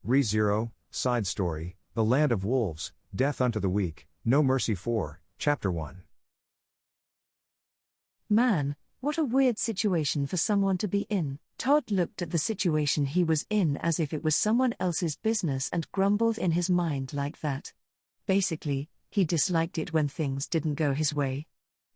Re-Zero, Side Story, The Land of Wolves, Death Unto the Weak, No Mercy 4, Chapter 1. Man, what a weird situation for someone to be in. Todd looked at the situation he was in as if it was someone else's business and grumbled in his mind like that. Basically, he disliked it when things didn't go his way.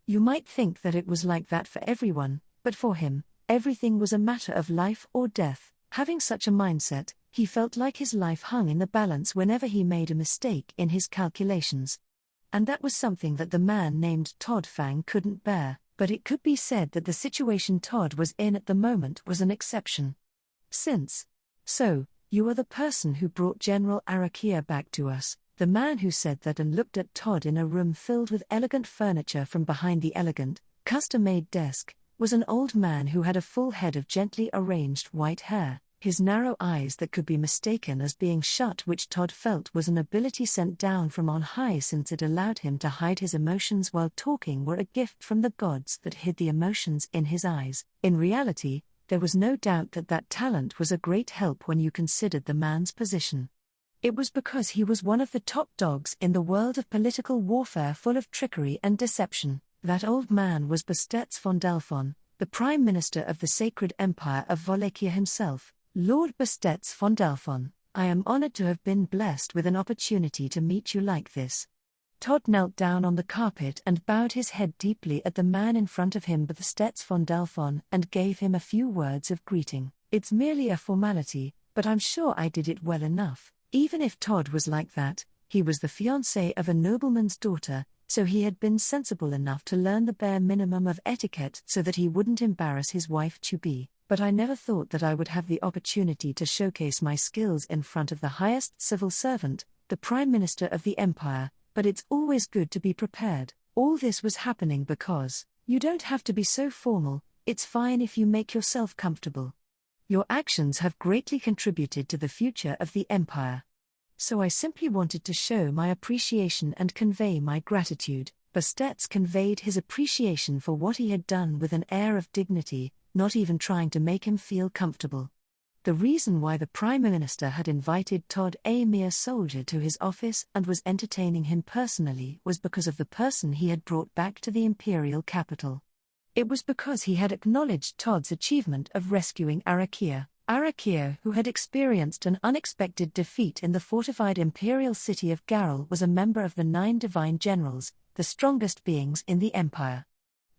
You might think that it was like that for everyone, but for him, everything was a matter of life or death. Having such a mindset, he felt like his life hung in the balance whenever he made a mistake in his calculations. And that was something that the man named Todd Fang couldn't bear, but it could be said that the situation Todd was in at the moment was an exception. So, you are the person who brought General Arakia back to us, the man who said that and looked at Todd in a room filled with elegant furniture from behind the elegant, custom-made desk, was an old man who had a full head of gently arranged white hair, his narrow eyes that could be mistaken as being shut, which Todd felt was an ability sent down from on high since it allowed him to hide his emotions while talking, were a gift from the gods that hid the emotions in his eyes. In reality, there was no doubt that that talent was a great help when you considered the man's position. It was because he was one of the top dogs in the world of political warfare full of trickery and deception. That old man was Bastetz von Delphon, the Prime Minister of the Sacred Empire of Wallachia himself. Lord Bastetz von Delphon, I am honored to have been blessed with an opportunity to meet you like this. Todd knelt down on the carpet and bowed his head deeply at the man in front of him, Bastetz von Delphon, and gave him a few words of greeting. It's merely a formality, but I'm sure I did it well enough. Even if Todd was like that, he was the fiancé of a nobleman's daughter, so he had been sensible enough to learn the bare minimum of etiquette so that he wouldn't embarrass his wife-to-be. But I never thought that I would have the opportunity to showcase my skills in front of the highest civil servant, the Prime Minister of the Empire, but it's always good to be prepared. All this was happening because, you don't have to be so formal, it's fine if you make yourself comfortable. Your actions have greatly contributed to the future of the Empire. So I simply wanted to show my appreciation and convey my gratitude. Bastetz conveyed his appreciation for what he had done with an air of dignity, not even trying to make him feel comfortable. The reason why the Prime Minister had invited Todd, a mere soldier, to his office and was entertaining him personally was because of the person he had brought back to the imperial capital. It was because he had acknowledged Todd's achievement of rescuing Arakia. Arakia, who had experienced an unexpected defeat in the fortified imperial city of Garrel, was a member of the 9 divine generals, the strongest beings in the empire.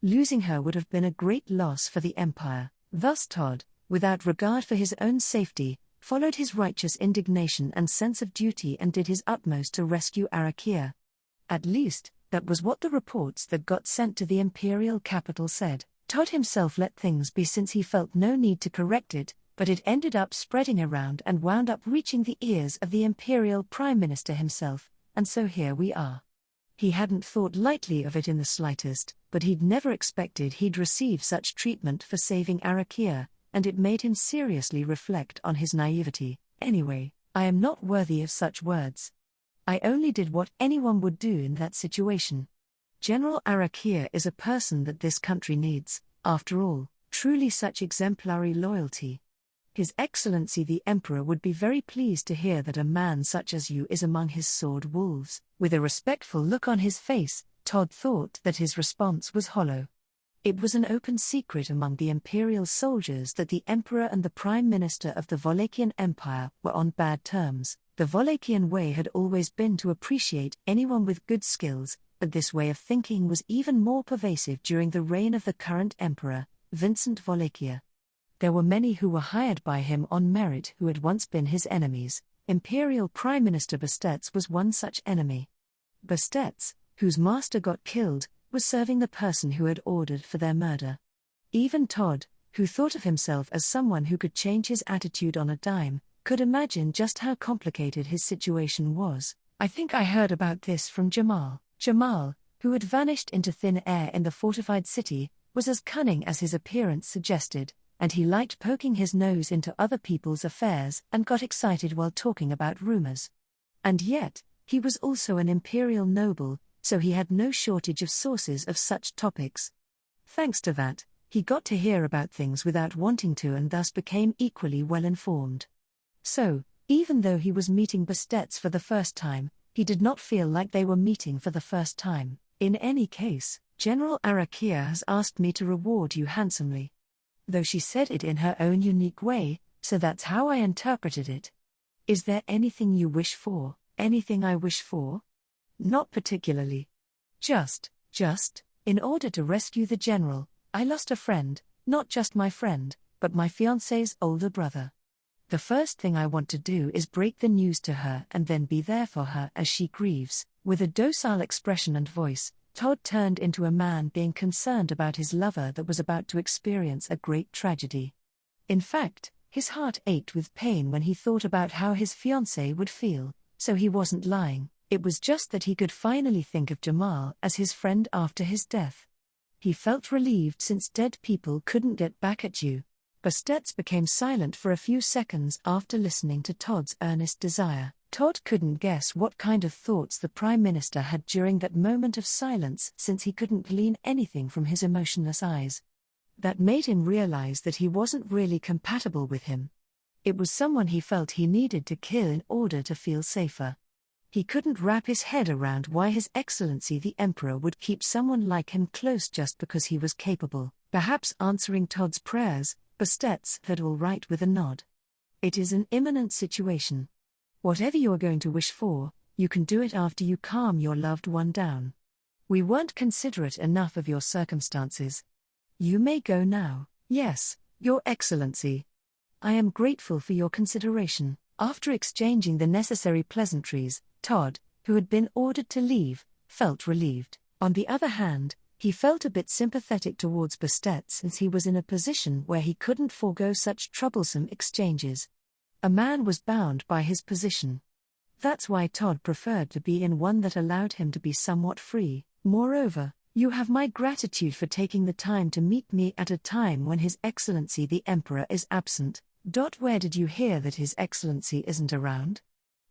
Losing her would have been a great loss for the empire. Thus Todd, without regard for his own safety, followed his righteous indignation and sense of duty and did his utmost to rescue Arakia. At least, that was what the reports that got sent to the imperial capital said. Todd himself let things be since he felt no need to correct it, but it ended up spreading around and wound up reaching the ears of the imperial prime minister himself, and so here we are. He hadn't thought lightly of it in the slightest, but he'd never expected he'd receive such treatment for saving Arakia, and it made him seriously reflect on his naivety. Anyway, I am not worthy of such words. I only did what anyone would do in that situation. General Arakia is a person that this country needs, after all, truly such exemplary loyalty. His Excellency the Emperor would be very pleased to hear that a man such as you is among his sword wolves. With a respectful look on his face, Todd thought that his response was hollow. It was an open secret among the imperial soldiers that the Emperor and the Prime Minister of the Wallachian Empire were on bad terms. The Wallachian way had always been to appreciate anyone with good skills, but this way of thinking was even more pervasive during the reign of the current Emperor, Vincent Wallachia. There were many who were hired by him on merit who had once been his enemies. Imperial Prime Minister Bastetz was one such enemy. Bastetz, whose master got killed, was serving the person who had ordered for their murder. Even Todd, who thought of himself as someone who could change his attitude on a dime, could imagine just how complicated his situation was. I think I heard about this from Jamal. Jamal, who had vanished into thin air in the fortified city, was as cunning as his appearance suggested, and he liked poking his nose into other people's affairs and got excited while talking about rumors. And yet, he was also an imperial noble, so he had no shortage of sources of such topics. Thanks to that, he got to hear about things without wanting to and thus became equally well informed. So, Even though he was meeting Bastetts for the first time, he did not feel like they were meeting for the first time. In any case, General Arakia has asked me to reward you handsomely. Though she said it in her own unique way, so that's how I interpreted it. Is there anything you wish for, anything I wish for? Not particularly. Just, in order to rescue the general, I lost a friend, not just my friend, but my fiancé's older brother. The first thing I want to do is break the news to her and then be there for her as she grieves. With a docile expression and voice, Todd turned into a man being concerned about his lover that was about to experience a great tragedy. In fact, his heart ached with pain when he thought about how his fiancée would feel, so he wasn't lying. It was just that he could finally think of Jamal as his friend after his death. He felt relieved since dead people couldn't get back at you. Bastetts became silent for a few seconds after listening to Todd's earnest desire. Todd couldn't guess what kind of thoughts the Prime Minister had during that moment of silence since he couldn't glean anything from his emotionless eyes. That made him realize that he wasn't really compatible with him. It was someone he felt he needed to kill in order to feel safer. He couldn't wrap his head around why His Excellency the Emperor would keep someone like him close just because he was capable. Perhaps answering Todd's prayers, Bastetts said all right with a nod. It is an imminent situation. Whatever you are going to wish for, you can do it after you calm your loved one down. We weren't considerate enough of your circumstances. You may go now. Yes, Your Excellency. I am grateful for your consideration. After exchanging the necessary pleasantries, Todd, who had been ordered to leave, felt relieved. On the other hand, he felt a bit sympathetic towards Bastetts since he was in a position where he couldn't forego such troublesome exchanges. A man was bound by his position. That's why Todd preferred to be in one that allowed him to be somewhat free. Moreover, you have my gratitude for taking the time to meet me at a time when His Excellency the Emperor is absent. Where did you hear that His Excellency isn't around?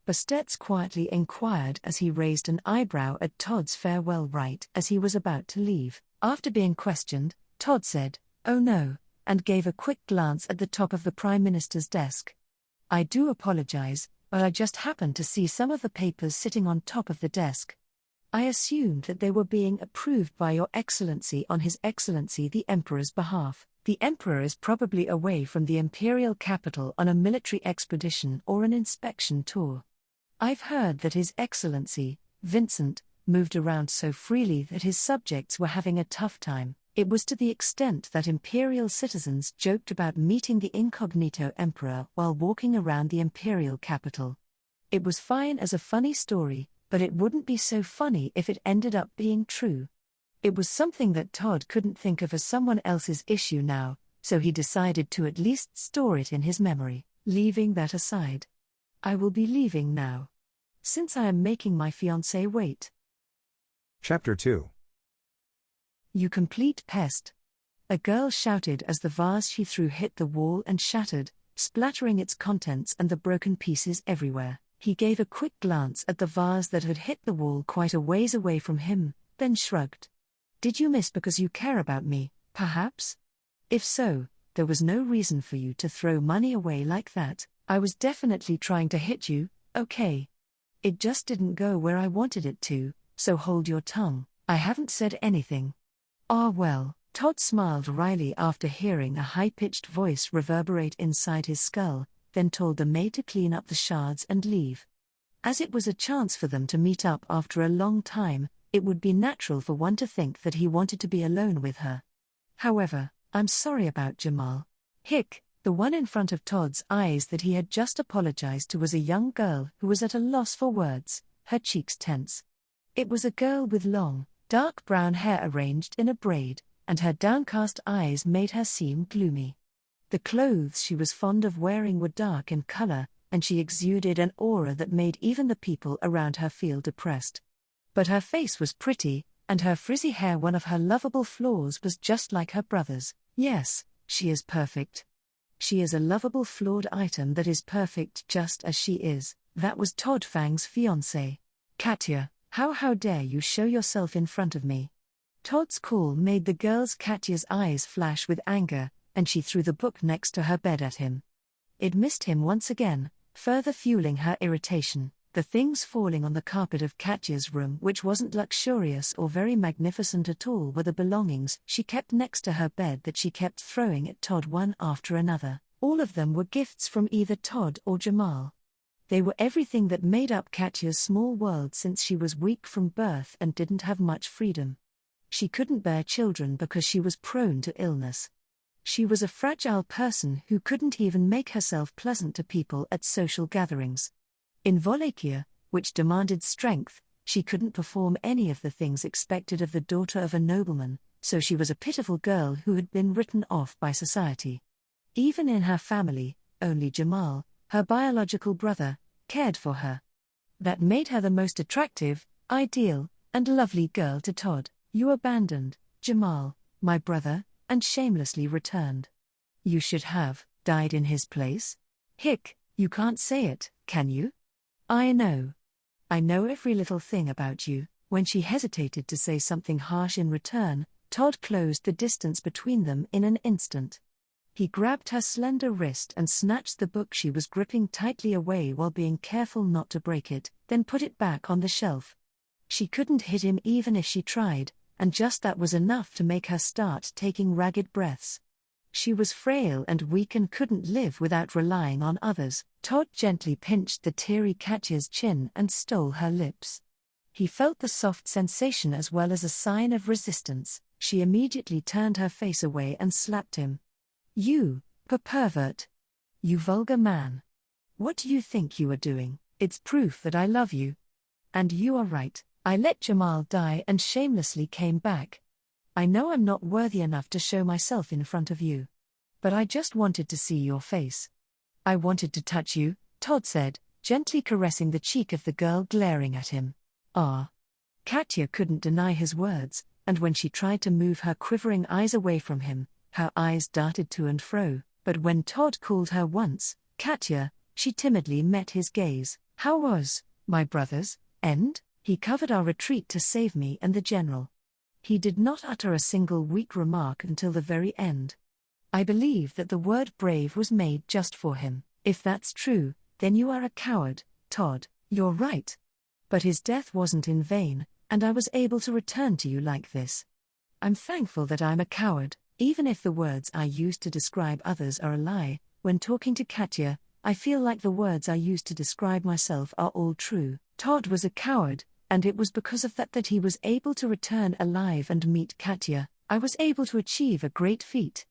Bastetts quietly inquired as he raised an eyebrow at Todd's farewell right as he was about to leave. After being questioned, Todd said, "Oh no," and gave a quick glance at the top of the Prime Minister's desk. "I do apologize, but I just happened to see some of the papers sitting on top of the desk. I assumed that they were being approved by Your Excellency on His Excellency the Emperor's behalf. The Emperor is probably away from the imperial capital on a military expedition or an inspection tour. I've heard that His Excellency, Vincent, moved around so freely that his subjects were having a tough time. It was to the extent that imperial citizens joked about meeting the incognito emperor while walking around the imperial capital. It was fine as a funny story, but it wouldn't be so funny if it ended up being true. It was something that Todd couldn't think of as someone else's issue now, so he decided to at least store it in his memory. Leaving that aside, I will be leaving now, since I am making my fiancée wait. Chapter 2. You complete pest. A girl shouted as the vase she threw hit the wall and shattered, splattering its contents and the broken pieces everywhere. He gave a quick glance at the vase that had hit the wall quite a ways away from him, then shrugged. Did you miss because you care about me, perhaps? If so, there was no reason for you to throw money away like that. I was definitely trying to hit you, okay? It just didn't go where I wanted it to, so hold your tongue. I haven't said anything. Ah well. Todd smiled wryly after hearing a high-pitched voice reverberate inside his skull, then told the maid to clean up the shards and leave. As it was a chance for them to meet up after a long time, it would be natural for one to think that he wanted to be alone with her. However, I'm sorry about Jamal. Hick. The one in front of Todd's eyes that he had just apologized to was a young girl who was at a loss for words, her cheeks tense. It was a girl with long, dark brown hair arranged in a braid, and her downcast eyes made her seem gloomy. The clothes she was fond of wearing were dark in color, and she exuded an aura that made even the people around her feel depressed. But her face was pretty, and her frizzy hair one of her lovable flaws was just like her brother's. Yes, she is perfect. She is a lovable flawed item that is perfect just as she is. That was Todd Fang's fiancée. Katya, how dare you show yourself in front of me? Todd's call made the girl's Katya's eyes flash with anger, and she threw the book next to her bed at him. It missed him once again, Further fueling her irritation, the things falling on the carpet of Katya's room, which wasn't luxurious or very magnificent at all, were the belongings she kept next to her bed that she kept throwing at Todd one after another. All of them were gifts from either Todd or Jamal. They were everything that made up Katya's small world since she was weak from birth and didn't have much freedom. She couldn't bear children because she was prone to illness. She was a fragile person who couldn't even make herself pleasant to people at social gatherings. In Wallachia, which demanded strength, she couldn't perform any of the things expected of the daughter of a nobleman, so she was a pitiful girl who had been written off by society. Even in her family, only Jamal, her biological brother, cared for her. That made her the most attractive, ideal, and lovely girl to Todd. "You abandoned Jamal, my brother, and shamelessly returned. You should have died in his place. Hick, you can't say it, can you? I know every little thing about you." When she hesitated to say something harsh in return, Todd closed the distance between them in an instant. He grabbed her slender wrist and snatched the book she was gripping tightly away while being careful not to break it, then put it back on the shelf. She couldn't hit him even if she tried, and just that was enough to make her start taking ragged breaths. She was frail and weak and couldn't live without relying on others. Todd gently pinched the teary Katya's chin and stole her lips. He felt the soft sensation as well as a sign of resistance. She immediately turned her face away and slapped him. "You, pervert. You vulgar man. What do you think you are doing? It's proof that I love you. And you are right, I let Jamal die and shamelessly came back. I know I'm not worthy enough to show myself in front of you. But I just wanted to see your face. I wanted to touch you," Todd said, gently caressing the cheek of the girl glaring at him. "Ah." Katya couldn't deny his words, and when she tried to move her quivering eyes away from him, her eyes darted to and fro, but when Todd called her once, "Katya," she timidly met his gaze. "How was my brother's end? He covered our retreat to save me and the general. He did not utter a single weak remark until the very end. I believe that the word brave was made just for him. If that's true, then you are a coward, Todd." "You're right. But his death wasn't in vain, and I was able to return to you like this. I'm thankful that I'm a coward, even if the words I use to describe others are a lie. When talking to Katya, I feel like the words I use to describe myself are all true." Todd was a coward, and it was because of that he was able to return alive and meet Katya. "I was able to achieve a great feat.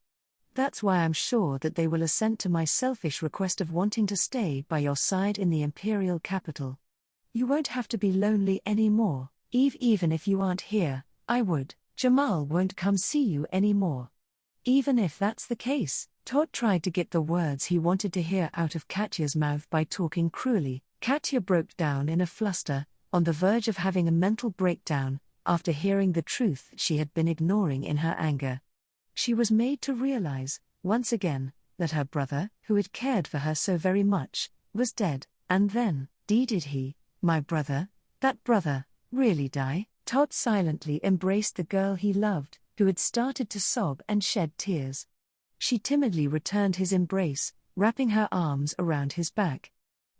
That's why I'm sure that they will assent to my selfish request of wanting to stay by your side in the imperial capital. You won't have to be lonely anymore. Even if you aren't here, I would. Jamal won't come see you anymore." Even if that's the case, Todd tried to get the words he wanted to hear out of Katya's mouth by talking cruelly. Katya broke down in a fluster, on the verge of having a mental breakdown, after hearing the truth she had been ignoring in her anger. She was made to realize, once again, that her brother, who had cared for her so very much, was dead. And then, did he, my brother, that brother, really die? Todd silently embraced the girl he loved, who had started to sob and shed tears. She timidly returned his embrace, wrapping her arms around his back.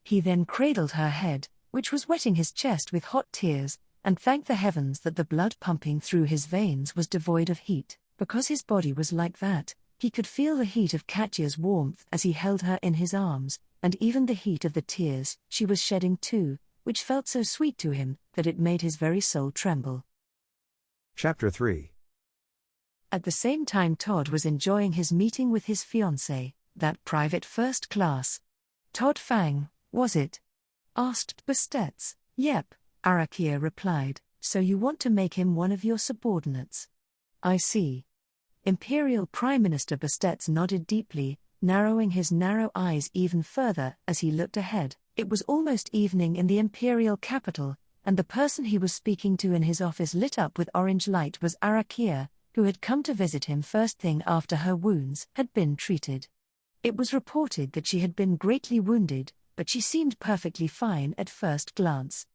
He then cradled her head, which was wetting his chest with hot tears, and thanked the heavens that the blood pumping through his veins was devoid of heat. Because his body was like that, he could feel the heat of Katya's warmth as he held her in his arms, and even the heat of the tears she was shedding too, which felt so sweet to him that it made his very soul tremble. Chapter 3. At the same time Todd was enjoying his meeting with his fiancée, that private first class. "Todd Fang, was it?" asked Bastetz. "Yep," Arakia replied, "so you want to make him one of your subordinates. I see." Imperial Prime Minister Bastetz nodded deeply, narrowing his narrow eyes even further as he looked ahead. It was almost evening in the imperial capital, and the person he was speaking to in his office lit up with orange light was Arakia, who had come to visit him first thing after her wounds had been treated. It was reported that she had been greatly wounded, but she seemed perfectly fine at first glance.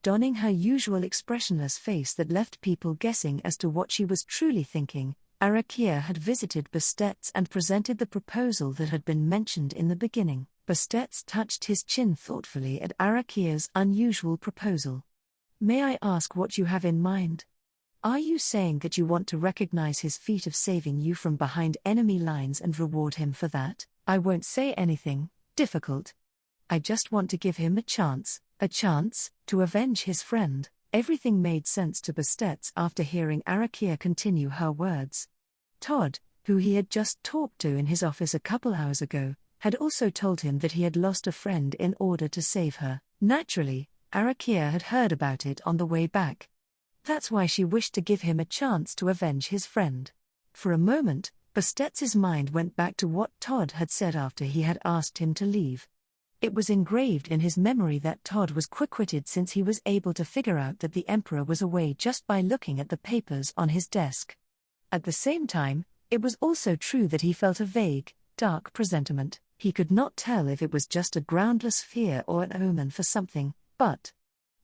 Donning her usual expressionless face that left people guessing as to what she was truly thinking, Arakia had visited Bastetz and presented the proposal that had been mentioned in the beginning. Bastet's touched his chin thoughtfully at Arakia's unusual proposal. May I ask what you have in mind? Are you saying that you want to recognize his feat of saving you from behind enemy lines and reward him for that? I won't say anything difficult. I just want to give him a chance to avenge his friend. Everything made sense to Bastet after hearing Arakia continue her words. Todd, who he had just talked to in his office a couple hours ago, had also told him that he had lost a friend in order to save her. Naturally, Arakia had heard about it on the way back. That's why she wished to give him a chance to avenge his friend. For a moment, Bastet's mind went back to what Todd had said after he had asked him to leave. It was engraved in his memory that Todd was quick-witted since he was able to figure out that the Emperor was away just by looking at the papers on his desk. At the same time, it was also true that he felt a vague, dark presentiment. He could not tell if it was just a groundless fear or an omen for something, but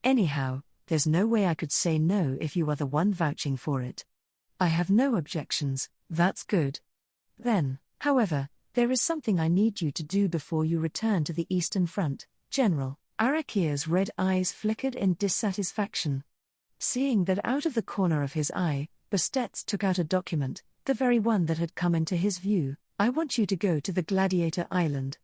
anyhow, there's no way I could say no if you are the one vouching for it. I have no objections, that's good. Then, however, there is something I need you to do before you return to the Eastern Front, General. Arakia's red eyes flickered in dissatisfaction. Seeing that out of the corner of his eye, Bastet took out a document, the very one that had come into his view. I want you to go to the Gladiator Island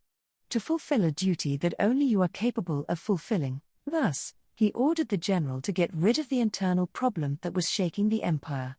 to fulfill a duty that only you are capable of fulfilling. Thus, he ordered the general to get rid of the internal problem that was shaking the empire.